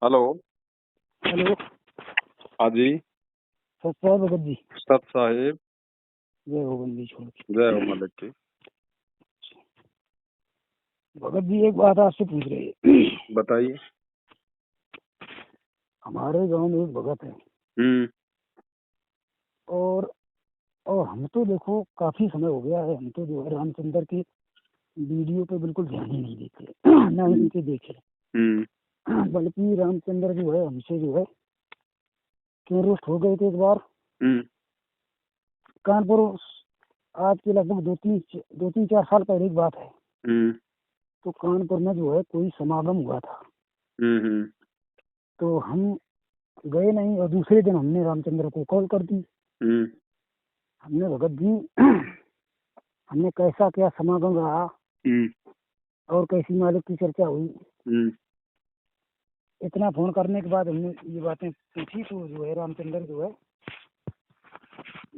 Hello. Hello. हाँ जी। सत साहब भगत जी। सत साहिब। जय हो बंदी छोड़ के। जय हो मलिक की। भगत जी एक बात आपसे पूछ रहे। बताइए। हमारे गांव में एक भगत है और हम तो देखो काफी समय हो गया है, हम तो जो है रामचंद्र की वीडियो पे बिल्कुल ध्यान ही नहीं देते ना ही उनके देखे। बल्कि रामचंद्र जो है हमसे जो है क्यों रोस्ट हो गए थे एक बार कानपुर। आज के लगभग दो तीन 4 साल पहले की बात है। तो कानपुर में जो है कोई समागम हुआ था। तो हम गए नहीं और दूसरे दिन हमने रामचंद्र को कॉल कर दी। हमने भगत जी हमने कैसा क्या समागम रहा और कैसी मालिक की चर्चा हुई। इतना फोन करने के बाद हमने ये बातें पूछी तो जो है रामचंद्र जो है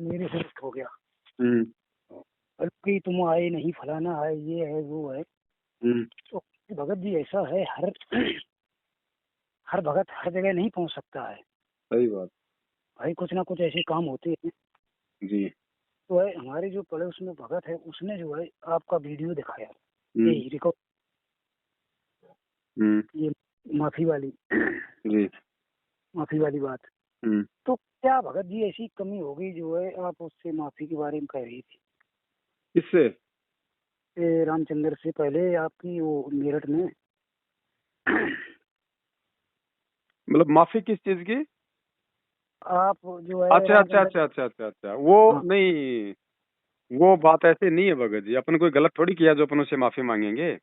मेरे से रुष्ट हो गया। बल्कि तुम आए नहीं, फलाना है, ये है, वो है। तो भगत जी ऐसा है, हर भगत हर जगह नहीं पहुंच सकता है। सही बात भाई कुछ ना कुछ ऐसे काम होते हैं जी। तो है। हमारे जो पड़ोस में भगत है उसने जो है आपका वीडियो दिखाया, ये रिकॉर्ड, ये माफी वाली जी। माफी वाली बात। तो क्या भगत जी ऐसी कमी होगी जो है आप उससे माफी के बारे में कह रही थी? किससे? रामचंद्र से पहले आपकी वो मेरठ में मतलब माफी किस चीज की? आप जो है अच्छा अच्छा अच्छा अच्छा अच्छा अच्छा वो हाँ। नहीं, वो बात ऐसे नहीं है भगत जी। अपन कोई गलत थोड़ी किया जो अपन उससे माफी मांगेंगे।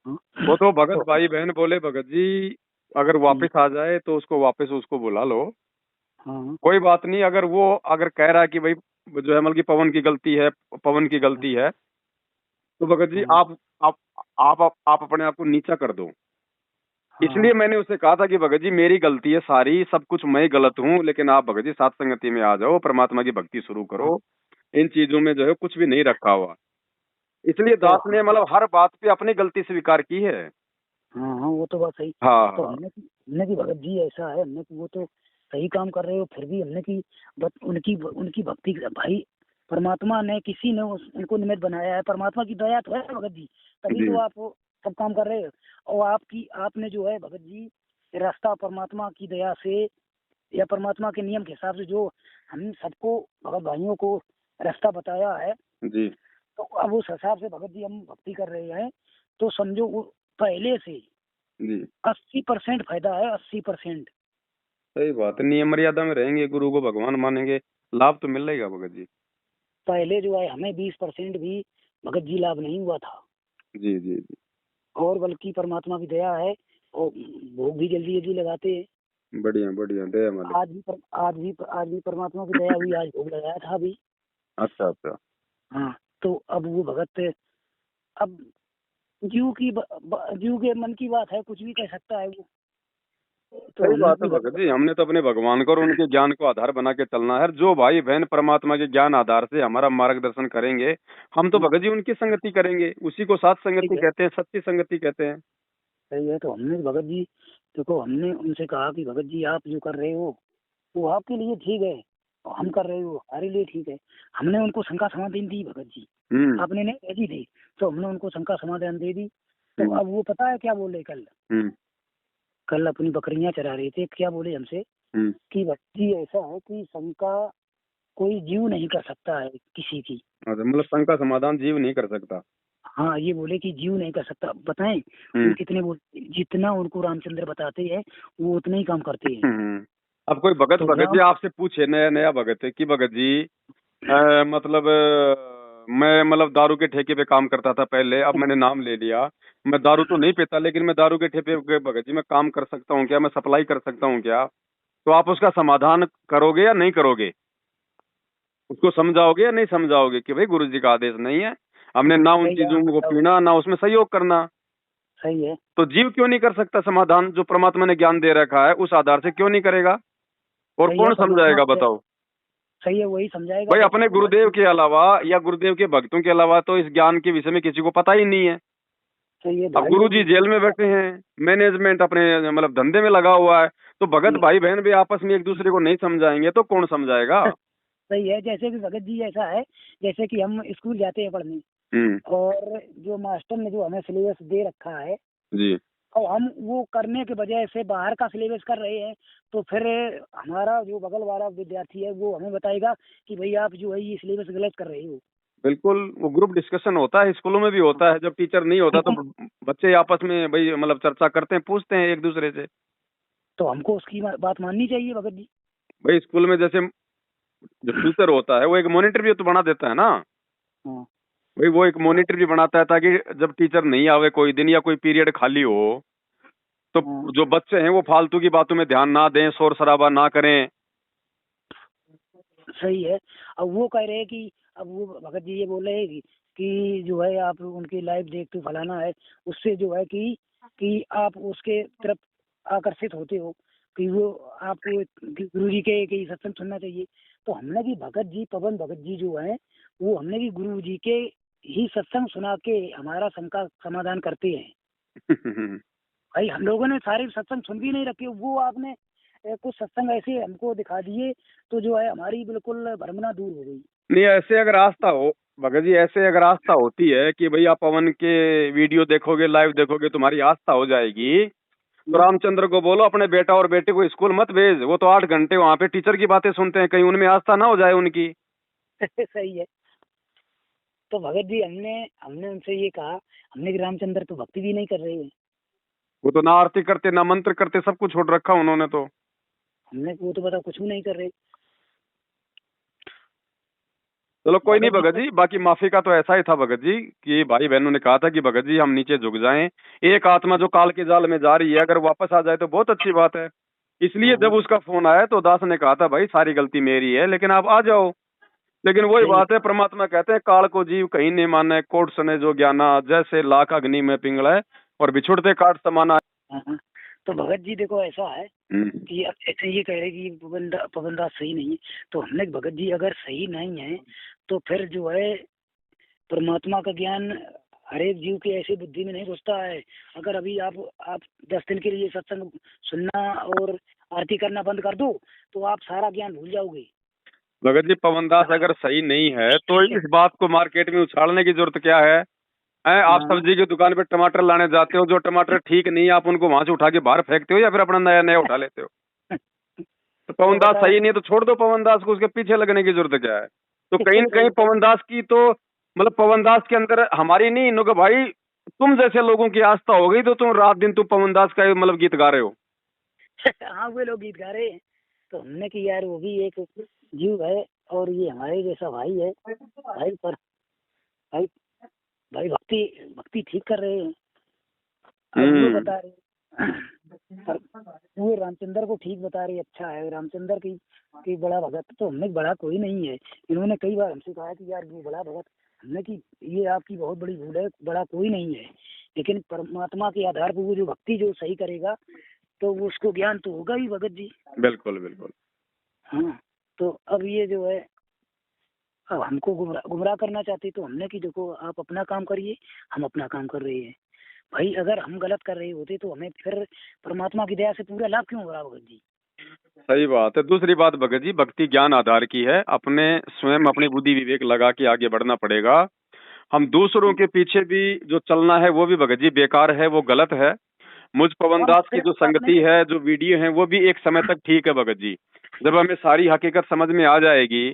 हाँ। वो तो भगत भाई बहन बोले भगत जी अगर वापस आ जाए तो उसको वापस उसको बुला लो। हाँ। कोई बात नहीं। अगर कह रहा है कि भाई जो है मतलब कि पवन की गलती है, पवन की गलती है, तो भगत जी हाँ। आप अपने आप को नीचा कर दो। हाँ। इसलिए मैंने उसे कहा था कि भगत जी मेरी गलती है सारी, सब कुछ मैं गलत हूँ, लेकिन आप भगत जी सात संगति में आ जाओ, परमात्मा की भक्ति शुरू हाँ। करो। इन चीजों में जो है कुछ भी नहीं रखा हुआ। इसलिए तो दास ने मतलब हर बात पे अपनी गलती स्वीकार की है। हाँ हाँ वो तो बात सही। हाँ तो हाँ। हमने की भगत जी ऐसा है, हमने की वो तो सही काम कर रहे हो, फिर भी हमने की उनकी उनकी भक्ति भाई परमात्मा ने किसी ने उनको निमित्त बनाया है। परमात्मा की दया तो है भगत जी, तभी जी तो आप वो सब काम कर रहे हो। और आपने जो है भगत जी रास्ता परमात्मा की दया से या परमात्मा के नियम के हिसाब से जो हम सबको भगत भाइयों को रास्ता बताया है, जी तो अब उस हिसाब से भगत जी हम भक्ति कर रहे हैं। तो समझो वो पहले से जी 80% फायदा है, 80%। सही बात है। नियम मर्यादा में रहेंगे, गुरु को भगवान मानेंगे, लाभ तो मिल रहेगा भगत जी। पहले जो है हमें 20% भी भगत जी लाभ नहीं हुआ था। जी जी जी। और बल्कि परमात्मा की दया है और भोग भी जल्दी जल्दी लगाते हैं। बढ़िया बढ़िया, दया मालिक। आज भी परमात्मा की दया हुई, आज भोग लगाया था अभी। अच्छा अच्छा। हाँ। तो अब वो भगत अब जीव के मन की बात है, कुछ भी कह सकता है वो। तो सही हमने बात है की भगत भगत जी। हमने तो अपने भगवान को और उनके ज्ञान को आधार बना के चलना है। जो भाई बहन परमात्मा के ज्ञान आधार से हमारा मार्गदर्शन करेंगे, हम तो हाँ भगत जी उनकी संगति करेंगे। उसी को सात ठीक संगति है, कहते हैं, सच्ची संगति कहते हैं। सही है। तो हमने भगत जी देखो, हमने उनसे कहा कि भगत जी आप जो कर रहे हो वो आपके लिए ठीक है और हम कर रहे हो हमारे लिए ठीक है। हमने उनको शंका समाधान दी भगत जी, हम्म आपने नहीं दी थी, तो हमने उनको शंका समाधान दे दी। तो हम्म अब वो पता है क्या बोले कल? हम्म कल अपनी बकरियां चरा रहे थे, क्या बोले हमसे हम्म। कि भगत जी ऐसा है कि शंका कोई जीव नहीं कर सकता है किसी की। अच्छा, मतलब शंका समाधान जीव नहीं कर सकता। हाँ ये बोले कि जीव नहीं कर सकता। बताएं वो कितने बोलते, जितना उनको रामचंद्र बताते हैं वो उतना ही काम करते हैं। अब कोई भगत तो भगत जी राम आपसे पूछे, नया नया भगत है कि भगत जी मतलब मैं मतलब दारू के ठेके पे काम करता था पहले, अब मैंने नाम ले लिया। मैं दारू तो नहीं पीता, लेकिन मैं दारू के ठेके पे भगत जी मैं काम कर सकता हूँ क्या? मैं सप्लाई कर सकता हूँ क्या? तो आप उसका समाधान करोगे या नहीं करोगे? उसको समझाओगे या नहीं समझाओगे कि भाई गुरु जी का आदेश नहीं है, हमने ना उन सही है, चीजों को पीना ना उसमें सहयोग करना। सही है। तो जीव क्यों नहीं कर सकता समाधान? जो परमात्मा ने ज्ञान दे रखा है उस आधार से क्यों नहीं करेगा? और सही है कौन परमात्मा समझाएगा बताओ? सही है, वही समझाएगा भाई जैसे अपने भगत गुरुदेव के अलावा या गुरुदेव के भक्तों के अलावा तो इस ज्ञान के विषय में किसी को पता ही नहीं है। सही है अब भाई। गुरुजी जेल में बैठे हैं, मैनेजमेंट अपने मतलब धंधे में लगा हुआ है, तो भगत भाई बहन भी आपस में एक दूसरे को नहीं समझाएंगे तो कौन समझाएगा? सही है, जैसे कि भगत जी ऐसा है, जैसे कि हम स्कूल जाते हैं पढ़ने, और जो मास्टर ने जो हमें सिलेबस दे रखा है, जी। और हम वो करने के बजाय से बाहर का सिलेबस कर रहे हैं, तो फिर हमारा जो बगल वाला विद्यार्थी है वो हमें बताएगा कि भाई आप जो है ये सिलेबस गलत कर रहे हो। बिल्कुल, वो ग्रुप डिस्कशन होता है, स्कूलों में भी होता है, जब टीचर नहीं होता तो बच्चे आपस में भाई मतलब चर्चा करते हैं, पूछते हैं एक दूसरे से। तो हमको उसकी बात माननी चाहिए भगत जी। भाई स्कूल में जैसे जो टीचर होता है वो एक मॉनिटर भी तो बना देता है ना। हाँ। भाई वो एक मॉनिटर भी बनाता है ताकि जब टीचर नहीं आवे कोई दिन या कोई पीरियड खाली हो तो हाँ। जो बच्चे हैं वो फालतू की बातों में ध्यान ना दें, शोर शराबा ना करें। सही है। अब वो कह रहे हैं कि, अब वो भगत जी ये बोल रहे हैं कि जो है आप उनकी लाइव देखते हो फलाना है, उससे जो है कि आप उसके तरफ आकर्षित होते हो, कि वो आपको गुरु जी के सत्संग सुनना चाहिए। तो हमने भी भगत जी, पवन भगत जी जो है, वो हमने भी गुरु जी के ही सत्संग सुना के हमारा शंका समाधान करते हैं। भाई हम लोगों ने सारे सत्संग सुन भी नहीं रखे, वो आपने कुछ सत्संग ऐसे हमको दिखा दिए, तो जो है हमारी बिल्कुल भ्रमना दूर हो गई। नहीं ऐसे अगर आस्था हो भगत जी, ऐसे अगर आस्था होती है कि भाई आप पवन के वीडियो देखोगे, लाइव देखोगे, तुम्हारी आस्था हो जाएगी, तो रामचंद्र को बोलो अपने बेटा और बेटे को स्कूल मत भेज, वो तो 8 घंटे वहां पे टीचर की बातें सुनते हैं, कहीं उनमें आस्था ना हो जाए उनकी। सही है। तो भगत जी हमने हमने उनसे ये कहा, हमने कि रामचंद्र तो भक्ति भी नहीं कर रहे हैं। वो तो ना आरती करते ना मंत्र करते, सब कुछ छोड़ रखा उन्होंने तो। हमने वो तो पता कुछ भी नहीं कर रहे। चलो कोई नहीं भगत जी भगत तो, जी, बाकी माफी का तो ऐसा ही था भगत जी कि भाई बहनों ने कहा था कि भगत जी हम नीचे झुक जाएं, एक आत्मा जो काल के जाल में जा रही है अगर वापस आ जाए तो बहुत अच्छी बात है। इसलिए जब हाँ उसका फोन आया तो दास ने कहा था भाई सारी गलती मेरी है लेकिन आप आ जाओ। लेकिन वही सही है। बात है, परमात्मा कहते हैं काल को जीव कहीं नहीं माने, कोट सने जो ज्ञाना, जैसे लाख अग्नि में पिंगला और बिछुड़ते काट समाना। हाँ हाँ। तो भगत जी देखो ऐसा है हम्म। कि अब ऐसे ये कह रहे कि पवन दास सही नहीं है, तो हमने भगत जी अगर सही नहीं है, तो फिर जो है परमात्मा का ज्ञान हर एक जीव की ऐसी बुद्धि में नहीं घुसता है। अगर अभी आप 10 दिन के लिए सत्संग सुनना और आरती करना बंद कर दो, तो आप सारा ज्ञान भूल जाओगे। भगत जी पवन दास अगर सही नहीं है तो इस बात को मार्केट में उछालने की जरूरत क्या है? आप हाँ। सब्जी की दुकान पे टमाटर लाने जाते हो, जो टमाटर ठीक नहीं है आप उनको वहां से उठा के बाहर फेंकते हो या फिर अपना नया नया उठा लेते हो? तो तो पवन दास बताओ। सही नहीं है तो छोड़ दो पवन दास को, उसके पीछे लगने की जरूरत क्या है? तो कहीं न कहीं सही पवन दास की तो मतलब पवन दास के अंदर हमारी नहीं, नो भाई तुम जैसे लोगों की आस्था हो गई तो तुम रात दिन तुम पवन दास का मतलब गीत गा रहे हो। हाँ वे लोग गीत गा रहे हैं, तो हमने कि यार वो भी एक जीव है, और ये हमारे जैसा भाई है। भाई पर भाई भाई भक्ति भक्ति ठीक कर रहे हैं। अब वो हम्म। बता रहे पर वो रामचंद्र को ठीक बता रही, अच्छा है रामचंद्र की बड़ा भगत, तो हमने बड़ा कोई नहीं है। इन्होंने कई बार हमसे कहा कि यार वो बड़ा भगत, हमने कि ये आपकी बहुत बड़ी भूल है, बड़ा कोई नहीं है। लेकिन परमात्मा के आधार पर वो जो भक्ति जो सही करेगा, तो वो उसको ज्ञान तो होगा ही भगत जी। बिल्कुल बिल्कुल। हाँ। तो अब ये जो है, अब हमको गुमराह करना चाहते, तो हमने कि देखो आप अपना काम करिए, हम अपना काम कर रहे हैं। भाई अगर हम गलत कर रहे होते तो हमें फिर परमात्मा की दया से पूरा लाभ क्यों हो रहा भगत जी। सही बात है। दूसरी बात भगत जी, भक्ति ज्ञान आधार की है, अपने स्वयं अपनी बुद्धि विवेक लगा के आगे बढ़ना पड़ेगा। हम दूसरों के पीछे भी जो चलना है वो भी भगत जी बेकार है, वो गलत है। मुझ पवन और दास की फिर जो आपने, संगति है, जो वीडियो है, वो भी एक समय तक ठीक है भगत जी। जब हमें सारी हकीकत समझ में आ जाएगी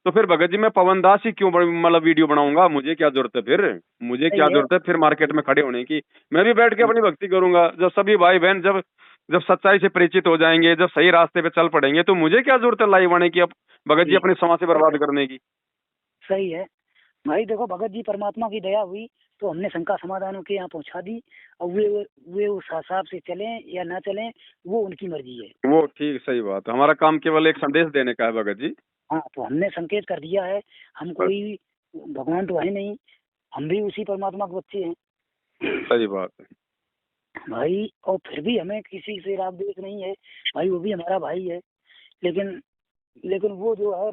तो फिर भगत जी मैं पवन दास ही क्यों मतलब वीडियो बनाऊंगा, मुझे क्या जरूरत है फिर? मुझे क्या सही है। जरूरत है फिर मार्केट में खड़े होने की? मैं भी बैठ के अपनी भक्ति करूंगा। जब सभी भाई बहन जब जब सच्चाई से परिचित हो जाएंगे, जब सही रास्ते पे चल पड़ेंगे, तो मुझे क्या जरूरत है लाइव आने की अब भगत जी जी अपने समय से बर्बाद करने की? सही है। भाई देखो भगत जी परमात्मा की दया हुई, तो हमने शंका समाधान के यहाँ पहुँचा दी। और वे उस हिसाब से चलें या ना चलें, वो उनकी मर्जी है। वो ठीक, सही बात है। हमारा काम केवल एक संदेश देने का है भगत जी। हाँ, तो हमने संकेत कर दिया है। हम बस। कोई भगवान तो है नहीं, हम भी उसी परमात्मा के बच्चे हैं। सही बात है। भाई और फिर भी हमें किसी से राग द्वेष नहीं है। भाई वो भी हमारा भाई है। लेकिन लेकिन वो जो है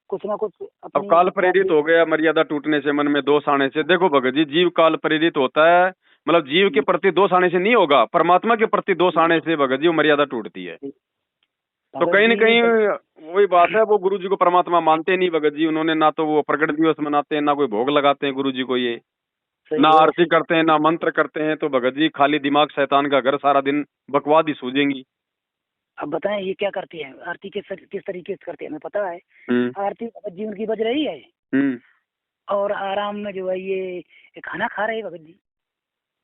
कुछ ना कुछ अब अपनी काल राग प्रेरित द्वेष। हो गया, मर्यादा टूटने से, मन में दोष आने से। देखो भगत जी, जीव काल प्रेरित होता है, मतलब जीव के प्रति दोष आने से नहीं होगा, परमात्मा के प्रति दोष आने से भगत जी वो मर्यादा टूटती है। तो कहीं न कहीं वही बात है, वो गुरु जी को परमात्मा मानते नहीं भगत जी। उन्होंने ना तो वो प्रकट दिवस मनाते हैं, ना कोई भोग लगाते हैं गुरु जी को, ये ना आरती करते हैं, ना मंत्र करते हैं। तो भगत जी खाली दिमाग शैतान का घर, सारा दिन बकवाद ही सूझेंगी। अब बताएं ये क्या करती है, आरती किस तरीके से करते हैं हमें पता है। आरती भगत जी उनकी बज रही है और आराम में जो है ये खाना खा रहे हैं भगत जी।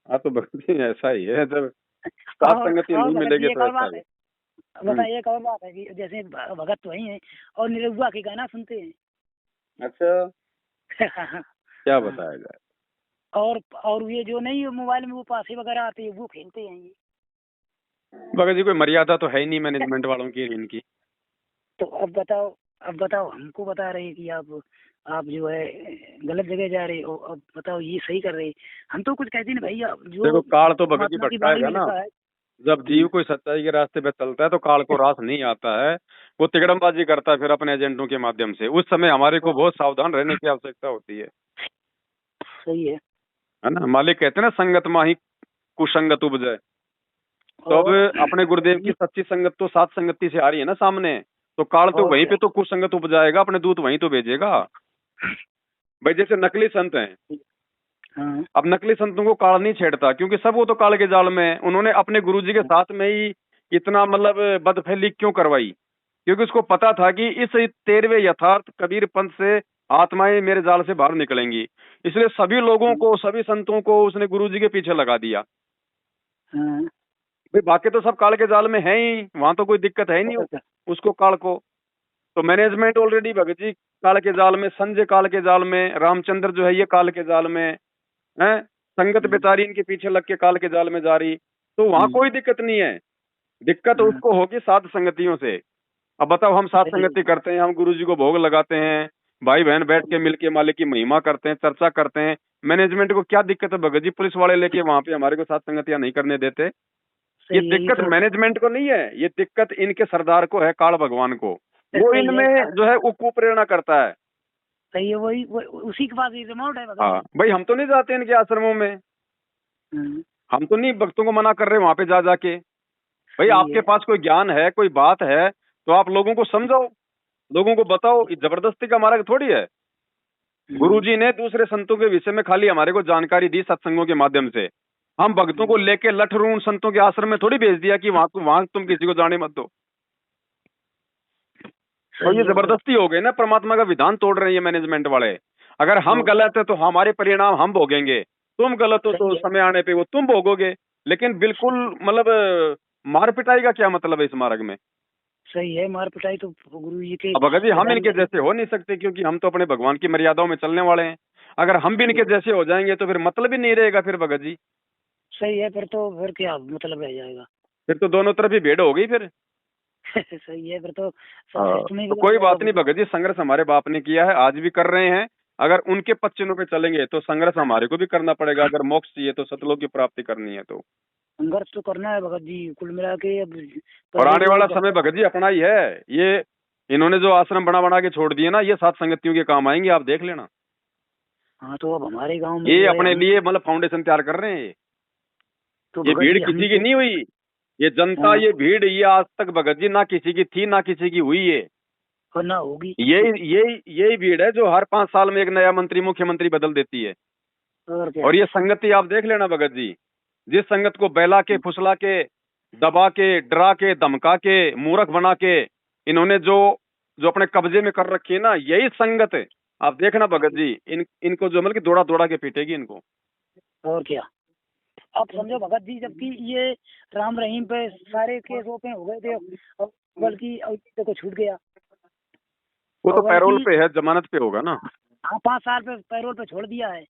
हाँ तो भगत जी ऐसा ही है, जब सात संगति नहीं मिलेगी तो ऐसा ही। बताइए एक और बात है कि जैसे भगत तो वही है और निरहुआ के गाना सुनते हैं। अच्छा क्या बताया जाए। और ये जो नहीं मोबाइल में वो पासे वगैरह आते हैं वो खेलते हैं ये। भगत जी कोई मर्यादा तो है ही नहीं मैनेजमेंट वालों की इनकी। तो अब बताओ हमको बता रहे हैं कि आप जो है गलत जगह जा रहे हो। अब बताओ ये सही कर रहे, हम तो कुछ कहते नहीं भैया। जो देखो काल तो भगत जी भटकाएगा ना, जब जीव कोई सच्चाई के रास्ते पे चलता है तो काल को रास नहीं आता है, वो तिकड़मबाजी करता है फिर अपने एजेंटों के माध्यम से। उस समय हमारे को बहुत सावधान रहने की आवश्यकता होती है। सही है ना, मालिक कहते हैं ना संगत माही कुसंगत उपजे। तो अब अपने गुरुदेव की सच्ची संगत तो सात संगति से आ रही है ना सामने, तो काल तो वहीं पे तो कुसंगत उपजाएगा, अपने दूत वहीं तो भेजेगा भाई। जैसे नकली संत हैं, अब नकली संतों को काल नहीं छेड़ता क्योंकि सब वो तो काल के जाल में है। उन्होंने अपने गुरुजी के साथ में ही इतना मतलब बदफैली क्यों करवाई, क्योंकि उसको पता था कि इस 13वें यथार्थ कबीर पंथ से आत्माएं मेरे जाल से बाहर निकलेंगी। इसलिए सभी लोगों को, सभी संतों को उसने गुरुजी के पीछे लगा दिया। भाई बाकी तो सब काल के जाल में है ही, वहां तो कोई दिक्कत है नहीं उसको काल को। तो मैनेजमेंट ऑलरेडी भगत जी काल के जाल में, संजय काल के जाल में, रामचंद्र जो है ये काल के जाल में है, संगत बेचारी इनके पीछे लग के काल के जाल में जा रही। तो वहां कोई दिक्कत नहीं है, दिक्कत उसको होगी सात संगतियों से। अब बताओ हम सात संगति करते हैं, हम गुरुजी को भोग लगाते हैं, भाई बहन बैठ के मिलके मालिक की महिमा करते हैं, चर्चा करते हैं। मैनेजमेंट को क्या दिक्कत है भगत जी, पुलिस वाले लेके वहां पे हमारे को सात संगतियां नहीं करने देते। ये दिक्कत मैनेजमेंट को नहीं है, ये दिक्कत इनके सरदार को है, काल भगवान को। वो इनमें जो है वो कुप्रेरणा करता है। सही है, वही उसी के पास रिमोट है। हाँ भाई हम तो नहीं जाते इनके आश्रमों में, हम तो नहीं भक्तों को मना कर रहे वहां पे जा जाके। भाई आपके पास कोई ज्ञान है, कोई बात है तो आप लोगों को समझाओ, लोगों को बताओ। जबरदस्ती का मार्ग थोड़ी है। गुरुजी ने दूसरे संतों के विषय में खाली हमारे को जानकारी दी सत्संगों के माध्यम से। हम भक्तों को लेके लठरू संतों के आश्रम में थोड़ी भेज दिया कि वहां तुम किसी को जाने मत दो। तो ये जबरदस्ती हो गई ना, परमात्मा का विधान तोड़ रहे हैं ये मैनेजमेंट वाले। अगर हम गलत है तो हमारे परिणाम हम भोगेंगे, तुम गलत हो तो समय आने पे वो तुम भोगोगे। लेकिन बिल्कुल मतलब मार पिटाई का क्या मतलब है इस मार्ग में। सही है, मार पिटाई तो गुरु जी के। अब भगत जी हम इनके जैसे हो नहीं सकते क्योंकि हम तो अपने भगवान की मर्यादाओं में चलने वाले हैं। अगर हम भी इनके जैसे हो जाएंगे तो फिर मतलब ही नहीं रहेगा फिर भगत जी। सही है, फिर क्या मतलब रह जाएगा, फिर तो दोनों तरफ ही भीड़ हो गई फिर। सही है फिर तो कोई बात नहीं भगत जी, संघर्ष हमारे बाप ने किया है, आज भी कर रहे हैं। अगर उनके पच्चीनों पे चलेंगे तो संघर्ष हमारे को भी करना पड़ेगा। अगर मोक्ष चाहिए तो सतलोक की प्राप्ति करनी है तो संघर्ष तो करना है भगत जी, कुल मिला के। अब और आने वाला समय भगत जी अपना ही है। ये इन्होंने जो आश्रम बना बना के छोड़ दिए ना, ये सात संगतियों के काम आएंगे, आप देख लेना। हाँ तो अब हमारे गांव में ये अपने लिए मतलब फाउंडेशन तैयार कर रहे हैं। तो ये भीड़ किसी की नहीं हुई, ये जनता, ये भीड़ ये आज तक भगत जी ना किसी की थी ना किसी की हुई है, और ना होगी। यही भीड़ है जो हर 5 साल में एक नया मंत्री मुख्यमंत्री बदल देती है। और ये संगति आप देख लेना भगत जी, जिस संगत को बहला के, फुसला के, दबा के, डरा के, धमका के, मूर्ख बना के इन्होंने जो अपने कब्जे में कर रखी है ना, यही संगत है। आप देखना भगत जी, इनको जो मतलब दौड़ा दौड़ा के पीटेगी इनको। और क्या, आप समझो भगत जी, जबकि ये राम रहीम पे सारे केस ओपन हो गए थे, बल्कि को छूट गया। वो तो पैरोल पे है, जमानत पे होगा ना। हाँ 5 साल पे पैरोल पे छोड़ दिया है।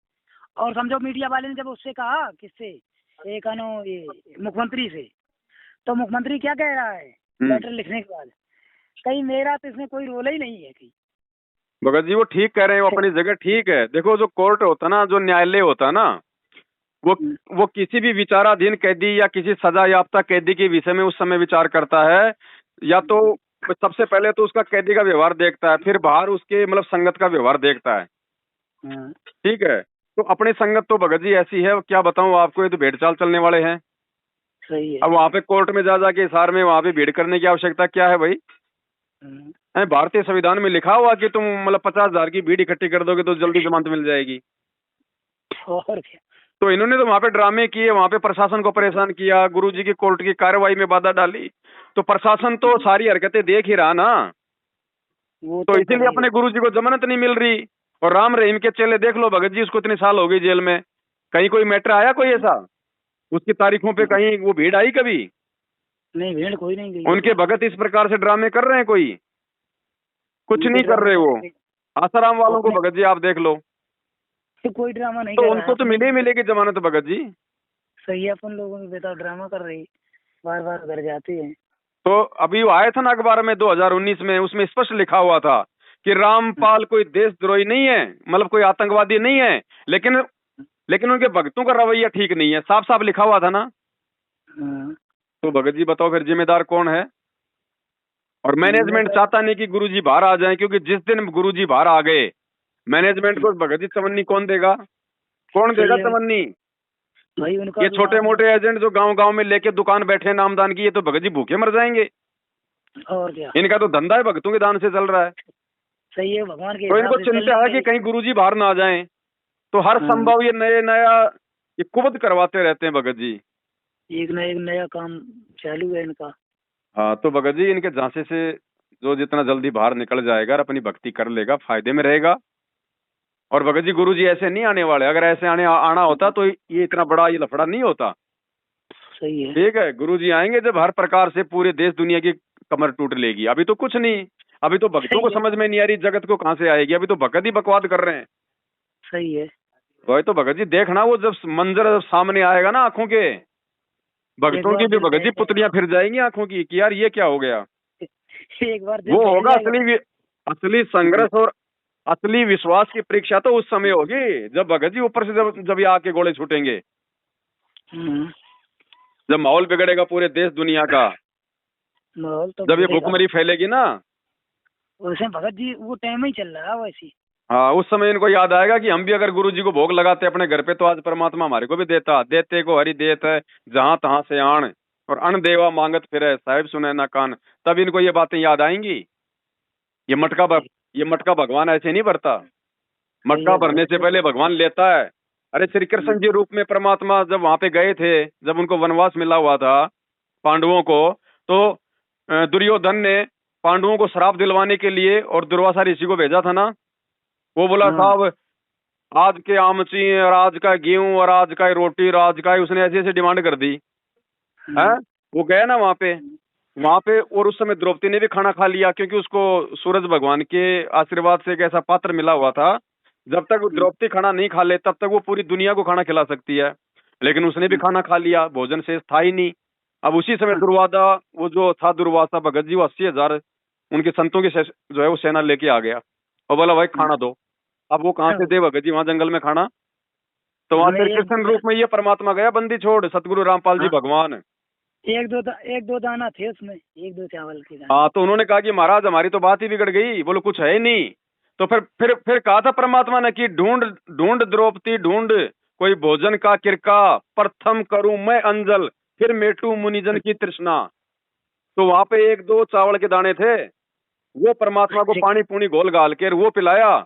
और समझो मीडिया वाले ने जब उससे कहा, किससे, एक ये मुख्यमंत्री से, तो मुख्यमंत्री क्या कह रहा है लेटर लिखने के बाद, कहीं मेरा तो इसमें कोई रोल ही नहीं है कहीं। भगत जी वो ठीक कह रहे हैं, वो अपनी जगह ठीक है। देखो जो कोर्ट होता ना, जो न्यायालय होता ना, वो किसी भी विचाराधीन कैदी या किसी सजा याफ्ता कैदी के विषय में उस समय विचार करता है। या तो सबसे पहले तो उसका कैदी का व्यवहार देखता है, फिर बाहर उसके मतलब संगत का व्यवहार देखता है, ठीक है। तो अपनी संगत तो भगत जी ऐसी है, क्या बताऊं आपको, ये तो भेड़ चाल चलने वाले हैं। सही है। अब वहां पे कोर्ट में जा जाके हिसार में वहां पे भीड़ करने की आवश्यकता क्या है भाई? भारतीय संविधान में लिखा हुआ कि तुम मतलब 50,000 की भीड़ इकट्ठी कर दोगे तो जल्दी जमानत मिल जाएगी। और क्या। तो इन्होंने तो वहां पे ड्रामे किए, वहां पे प्रशासन को परेशान किया, गुरुजी की कोर्ट की कार्रवाई में बाधा डाली, तो प्रशासन तो सारी हरकतें देख ही रहा ना। वो तो तो इसीलिए अपने गुरुजी को जमानत नहीं मिल रही। और राम रहीम के चेले देख लो भगत जी, उसको इतने साल हो गई जेल में, कहीं कोई मैटर आया कोई ऐसा? उसकी तारीखों पे कहीं वो भीड़ आई कभी? नहीं, भीड़ कोई नहीं गई। उनके भगत इस प्रकार से ड्रामे कर रहे हैं कोई? कुछ नहीं कर रहे वो। आसाराम वालों को भगत जी आप देख लो, कोई ड्रामा नहीं तो कर उनको तो मिलेगी जमानत भगत जी। सही है, अपन लोगों में बेटा ड्रामा कर रही, बार बार घर जाते हैं। तो अभी वो आया था ना अखबार में 2019 में, उसमें स्पष्ट लिखा हुआ था कि रामपाल कोई देशद्रोही नहीं है, मतलब कोई आतंकवादी नहीं है, लेकिन उनके भक्तों का रवैया ठीक नहीं है, साफ साफ लिखा हुआ था ना। तो भगत जी बताओ फिर जिम्मेदार कौन है? और मैनेजमेंट चाहता नहीं कि गुरुजी बाहर आ जाएं, क्योंकि जिस दिन गुरुजी बाहर आ गए मैनेजमेंट को भगत जी चवन्नी कौन देगा? कौन देगा चवन्नी? भाई उनका ये छोटे मोटे एजेंट जो गांव गांव में लेके दुकान बैठे नामदान की, ये तो भगत जी भूखे मर जाएंगे। और क्या, इनका तो धंधा है भक्तों के दान से चल रहा है। सही है, भगवान के तो इनको चिंता है कि कहीं गुरुजी बाहर ना आ जाएं, तो हर संभव ये नया ये कुबद करवाते रहते हैं भगत जी। एक नया काम चालू है इनका। हाँ, तो भगत जी इनके झांसे से जो जितना जल्दी बाहर निकल जाएगा और अपनी भक्ति कर लेगा, फायदे में रहेगा। और भगत जी गुरुजी ऐसे नहीं आने वाले, अगर ऐसे आना होता तो ये इतना बड़ा ये लफड़ा नहीं होता। सही है, ठीक है, गुरुजी आएंगे जब हर प्रकार से पूरे देश दुनिया की कमर टूट लेगी। अभी तो कुछ नहीं, अभी तो भक्तों को समझ में नहीं आ रही जगत को कहां से आएगी, अभी तो भगत ही बकवाद कर रहे हैं। सही है, वही तो भगत जी देखना, वो जब मंजर सामने आएगा ना आंखों के, भक्तों की भी भगत जी पुतलियां फिर जाएंगी आंखों की कि यार ये क्या हो गया। एक बार वो होगा असली संघर्ष और असली विश्वास की परीक्षा तो उस समय होगी जब भगत जी ऊपर से जब ये आके गोले छूटेंगे, जब माहौल बिगड़ेगा पूरे देश दुनिया का, माहौल तो जब ये भूखमरी फैलेगी ना, वैसे भगत जी वो टाइम ही चल रहा है वैसे। हाँ, उस समय इनको याद आएगा कि हम भी अगर गुरु जी को भोग लगाते अपने घर पे तो आज परमात्मा हमारे को भी देता। देते को हरि देत है जहां तहां से आण, और अन्न देवा मांगत फिरे साहिब सुने ना कान। तब इनको ये बातें याद आएंगी। ये मटका भगवान ऐसे नहीं भरता, मटका भरने से पहले भगवान लेता है। अरे श्री कृष्ण जी रूप में परमात्मा जब वहां पे गए थे, जब उनको वनवास मिला हुआ था पांडवों को, तो दुर्योधन ने पांडवों को श्राप दिलवाने के लिए और दुर्वासा ऋषि को भेजा था ना। वो बोला साहब आज के आमची और आज का गेहूं और आज का रोटी और आज का, उसने ऐसी ऐसी डिमांड कर दी है। वो गया ना वहां पे, और उस समय द्रौपदी ने भी खाना खा लिया, क्योंकि उसको सूरज भगवान के आशीर्वाद से एक ऐसा पात्र मिला हुआ था, जब तक वो द्रौपदी खाना नहीं खा ले तब तक वो पूरी दुनिया को खाना खिला सकती है। लेकिन उसने भी खाना खा लिया, भोजन शेष था ही नहीं। अब उसी समय वो जो था दुर्वासा भगत जी, वो 80,000 उनके संतों की जो है वो सेना लेके आ गया और बोला भाई खाना दो। अब वो कहाँ से दे भगत जी वहां जंगल में खाना? तो वहां श्री कृष्ण रूप में ये परमात्मा गया बंदी छोड़, सतगुरु रामपाल जी भगवान। एक दो दाना थे उसमें, एक दो चावल के दाने। हाँ, तो उन्होंने कहा कि महाराज हमारी तो बात ही बिगड़ गई, बोलो कुछ है ही नहीं। तो फिर कहा था परमात्मा ने कि ढूंढ द्रौपदी ढूंढ, कोई भोजन का किरका, प्रथम करूं मैं अंजल, फिर मेटू मुनिजन की तृष्णा। तो वहां पे एक दो चावल के दाने थे, वो परमात्मा को पानी पूनी घोल घाल के वो पिलाया,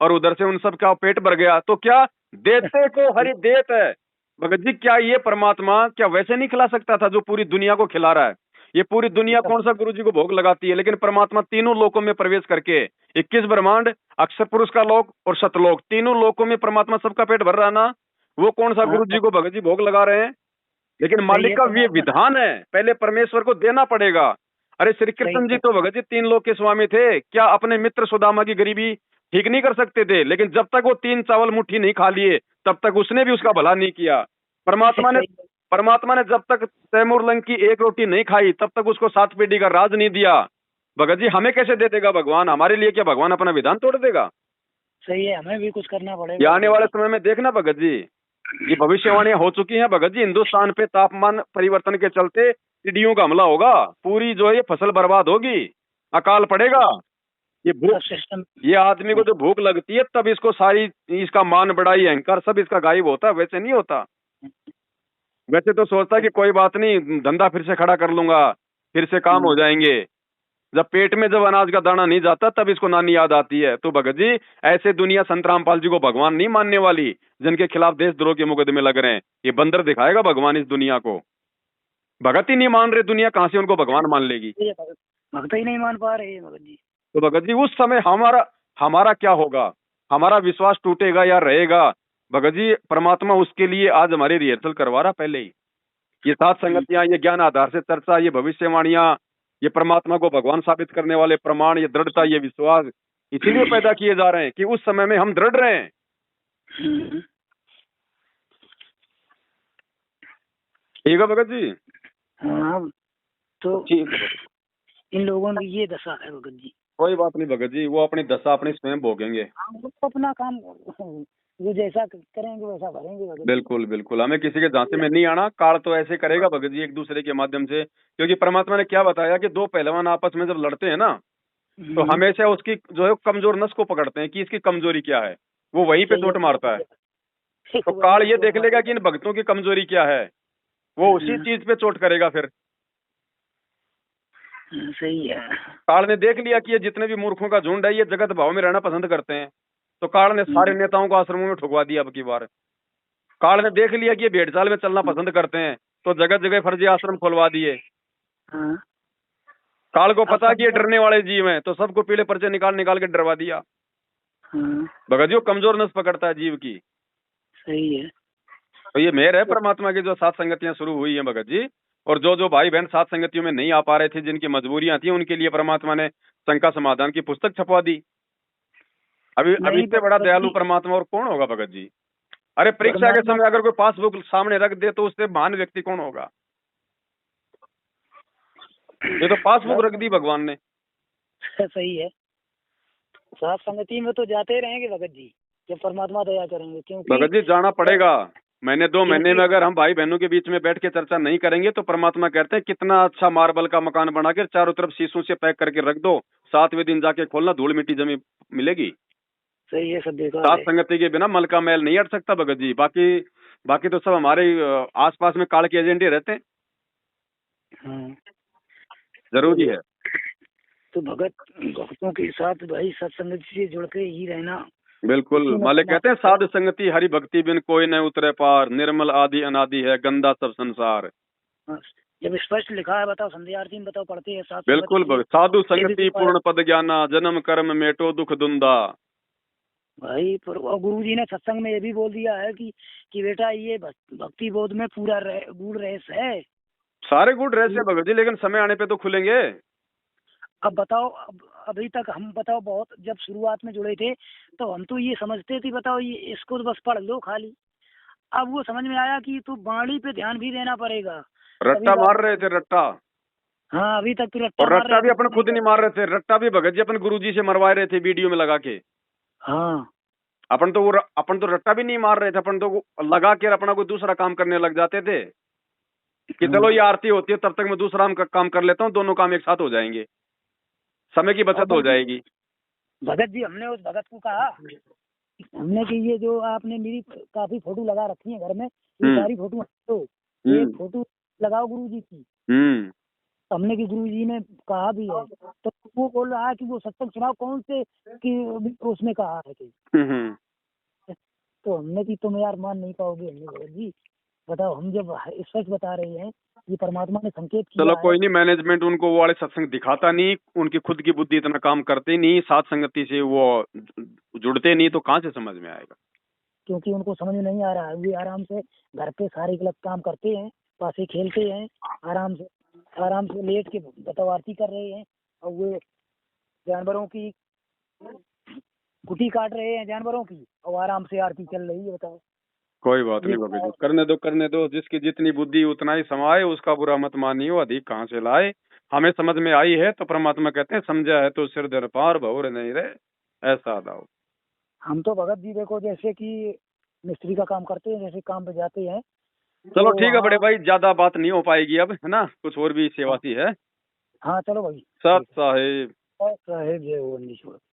और उधर से उन सब का पेट भर गया। तो क्या देते को हरि देत है भगत जी, क्या ये परमात्मा क्या वैसे नहीं खिला सकता था जो पूरी दुनिया को खिला रहा है? ये पूरी दुनिया कौन सा गुरु जी को भोग लगाती है, लेकिन परमात्मा तीनों लोकों में प्रवेश करके 21 ब्रह्मांड, अक्षर पुरुष का लोक और सतलोक, तीनों लोकों में परमात्मा सबका पेट भर रहा है ना। वो कौन सा गुरु जी को भगत जी भोग लगा रहे हैं? लेकिन मालिक का ये विधान है, पहले परमेश्वर को देना पड़ेगा। अरे श्री कृष्ण जी तो भगत जी 3 लोक के स्वामी थे, क्या अपने मित्र सुदामा की गरीबी ठीक नहीं कर सकते थे? लेकिन जब तक वो 3 चावल मुट्ठी नहीं खा लिए तब तक उसने भी उसका भला नहीं किया। परमात्मा ने जब तक तैमूर लंग की 1 रोटी नहीं खाई तब तक उसको 7 पीढ़ी का राज नहीं दिया। भगत जी हमें कैसे दे देगा भगवान? हमारे लिए क्या भगवान अपना विधान तोड़ देगा? सही है, हमें भी कुछ करना पड़ेगा। आने वाले समय में देखना भगत जी, ये भविष्यवाणियां हो चुकी हैं भगत जी। हिंदुस्तान पे तापमान परिवर्तन के चलते टिड्डियों का हमला होगा, पूरी जो है ये फसल बर्बाद होगी, अकाल पड़ेगा। ये भूख, सिस्टम। ये आदमी को जो भूख लगती है तब इसको सारी, इसका मान बढ़ाई अहंकार सब इसका गायब होता है, वैसे नहीं होता। वैसे तो सोचता है कि कोई बात नहीं, धंधा फिर से खड़ा कर लूंगा, फिर से काम हो जाएंगे। जब पेट में जब अनाज का दाना नहीं जाता तब इसको नानी याद आती है। तो भगत जी, ऐसे दुनिया संत रामपाल जी को भगवान नहीं मानने वाली, जिनके खिलाफ देशद्रोह के मुकदमे लग रहे हैं। ये बंदर दिखाएगा भगवान इस दुनिया को। भगत ही नहीं मान रहे दुनिया, कहां से उनको भगवान मान लेगी। ये भगत ही नहीं मान पा रहे भगत जी। तो भगत जी उस समय हमारा हमारा क्या होगा, हमारा विश्वास टूटेगा या रहेगा। भगत जी परमात्मा उसके लिए आज हमारी रिहर्सल करवा रहा पहले ही। ये सात संगतियां, ये ज्ञान आधार से चर्चा, ये भविष्यवाणियां, ये परमात्मा को भगवान साबित करने वाले प्रमाण, ये दृढ़ता, ये विश्वास इसीलिए पैदा किए जा रहे हैं कि उस समय में हम दृढ़ रहे। ठीक है भगत जी। हाँ, तो ठीक है, इन लोगों की ये दशा है भगत जी। कोई बात नहीं भगत जी, वो अपनी दशा अपनी स्वयं भोगेंगे। हम लोग तो अपना काम वो जैसा करेंगे वैसा भरेंगे भगत जी। बिल्कुल बिल्कुल, हमें किसी के झांसे में नहीं आना। काल तो ऐसे करेगा भगत जी एक दूसरे के माध्यम से, क्योंकि परमात्मा ने क्या बताया कि दो पहलवान आपस में जब लड़ते हैं ना, तो हमेशा उसकी जो है कमजोर नस को पकड़ते हैं कि इसकी कमजोरी क्या है, वो वहीं पे चोट मारता है। तो काल ये देख लेगा कि इन भक्तों की कमजोरी क्या है, वो उसी चीज पे चोट करेगा। फिर सही है। काल ने देख लिया कि ये जितने भी मूर्खों का झुंड है ये जगत भाव में रहना पसंद करते हैं, तो काल ने सारे नेताओं को आश्रमों में ठुकवा दिया। अब की बार काल ने देख लिया कि ये भेड़चाल में चलना पसंद करते हैं, तो जगह जगह फर्जी आश्रम खुलवा दिए। काल को पता कि ये डरने वाले जीव हैं, तो सबको पीले पर्चे निकाल निकाल के डरवा दिया। भगत जी वो कमजोर नस पकड़ता है जीव की। सही है। तो ये मेहर है परमात्मा की, जो सात संगतियां शुरू हुई है भगत जी। और जो जो भाई बहन सात संगतियों में नहीं आ पा रहे थे, जिनकी मजबूरियां थी, उनके लिए परमात्मा ने शंका समाधान की पुस्तक छपवा दी। अभी इससे बड़ा दयालु परमात्मा और कौन होगा भगत जी। अरे परीक्षा के समय अगर कोई पासबुक सामने रख दे तो उससे महान व्यक्ति कौन होगा। ये तो पासबुक रख दी भगवान ने। सही है। सात संगति में तो जाते रहेंगे भगत जी, जब परमात्मा दया करेंगे। क्योंकि भगत जी जाना पड़ेगा। महीने दो महीने में अगर हम भाई बहनों के बीच में बैठ के चर्चा नहीं करेंगे तो परमात्मा कहते हैं कितना अच्छा मार्बल का मकान बना के चारों तरफ शीशों से पैक करके रख दो, 7वें दिन जाके खोलना, धूल मिट्टी जमी मिलेगी। सही है, सब देखा। सात संगति के बिना मल का मैल नहीं हट सकता भगत जी। बाकी तो सब हमारे आसपास में काल के एजेंडे रहते हैं। जरूरी है। तो भक्तों के साथ भाई सत्संग से जुड़ के ही रहना। बिल्कुल, मालिक कहते हैं साधु संगति हरि भक्ति बिन कोई न उतरे पार, निर्मल आदि अनादि है गंदा सब संसार। जब स्पष्ट लिखा है, बताओ संध्या आरती में बताओ पढ़ते हैं साथ। बिल्कुल, साधु संगति पूर्ण पद ज्ञाना, जन्म कर्म मेटो दुख दुंदा। भाई गुरु जी ने सत्संग में ये भी बोल दिया है कि बेटा ये भक्ति बोध में पूरा गुड़ रस है। सारे गुड़ रस है भगत जी, लेकिन समय आने पे तो खुलेंगे। अब बताओ, अभी तक हम बताओ बहुत जब शुरुआत में जुड़े थे तो हम तो ये समझते थे, बताओ ये इसको तो बस पढ़ लो खाली। अब वो समझ में आया कि तो वाणी पे ध्यान भी देना पड़ेगा। रट्टा मार रहे थे, रट्टा। हाँ, अभी तक तो रट्टा भी अपन खुद नहीं मार रहे थे, रट्टा भी भगत जी अपन गुरुजी से मरवा रहे थे वीडियो में लगा के। हाँ, अपन तो रट्टा भी नहीं मार रहे थे, अपन तो लगा के अपना कोई दूसरा काम करने लग जाते थे कि चलो ये आरती होती है तब तक मैं दूसरा काम कर लेता हूँ, दोनों काम एक साथ हो जाएंगे, समय की बचत हो जाएगी। भगत जी हमने उस भगत को कहा, हमने कि ये जो आपने मेरी काफी फोटो लगा रखी है घर में, ये सारी फोटो तो एक फोटो लगाओ गुरु जी की। हमने कि गुरु जी ने कहा भी है, तो वो बोल रहा है कि वो सत्संग सुनाओ कौन से कि उसने कहा है कि तो हमने कि तुम यार मान नहीं पाओगे। हमने भगत जी बताओ, हम जब स्पष्ट बता रहे हैं ये परमात्मा ने संकेत किया। चलो कोई नहीं, मैनेजमेंट उनको वो वाले सत्संग दिखाता नहीं, उनकी खुद की बुद्धि इतना काम करते नहीं, साथ संगति से वो जुड़ते नहीं, तो कहाँ से समझ में आएगा। क्योंकि उनको समझ में नहीं आ रहा है। वे आराम से घर पे सारे गलत काम करते हैं, पासे खेलते हैं, आराम से लेट के बताओ आरती कर रहे हैं, और वे जानवरों की गुटी काट रहे हैं जानवरों की, और आराम से आरती चल रही है। बताओ कोई बात नहीं बाबा जी, करने दो, जिसकी जितनी बुद्धि उतना ही समाये, उसका बुरा मत मानियो, अधिक कहाँ से लाए। हमें समझ में आई है तो परमात्मा कहते हैं समझा है तो सिर दर पार भौर नहीं रहे, ऐसा दाओ। हम तो भगत जी देखो जैसे कि मिस्त्री का काम करते हैं, जैसे काम पे जाते हैं। चलो ठीक है बड़े भाई, ज्यादा बात नहीं हो पाएगी अब, है ना, कुछ और भी सेवा सी है। हाँ चलो भाई। सत साहिब। साहेब है वो नहीं छोड़ते।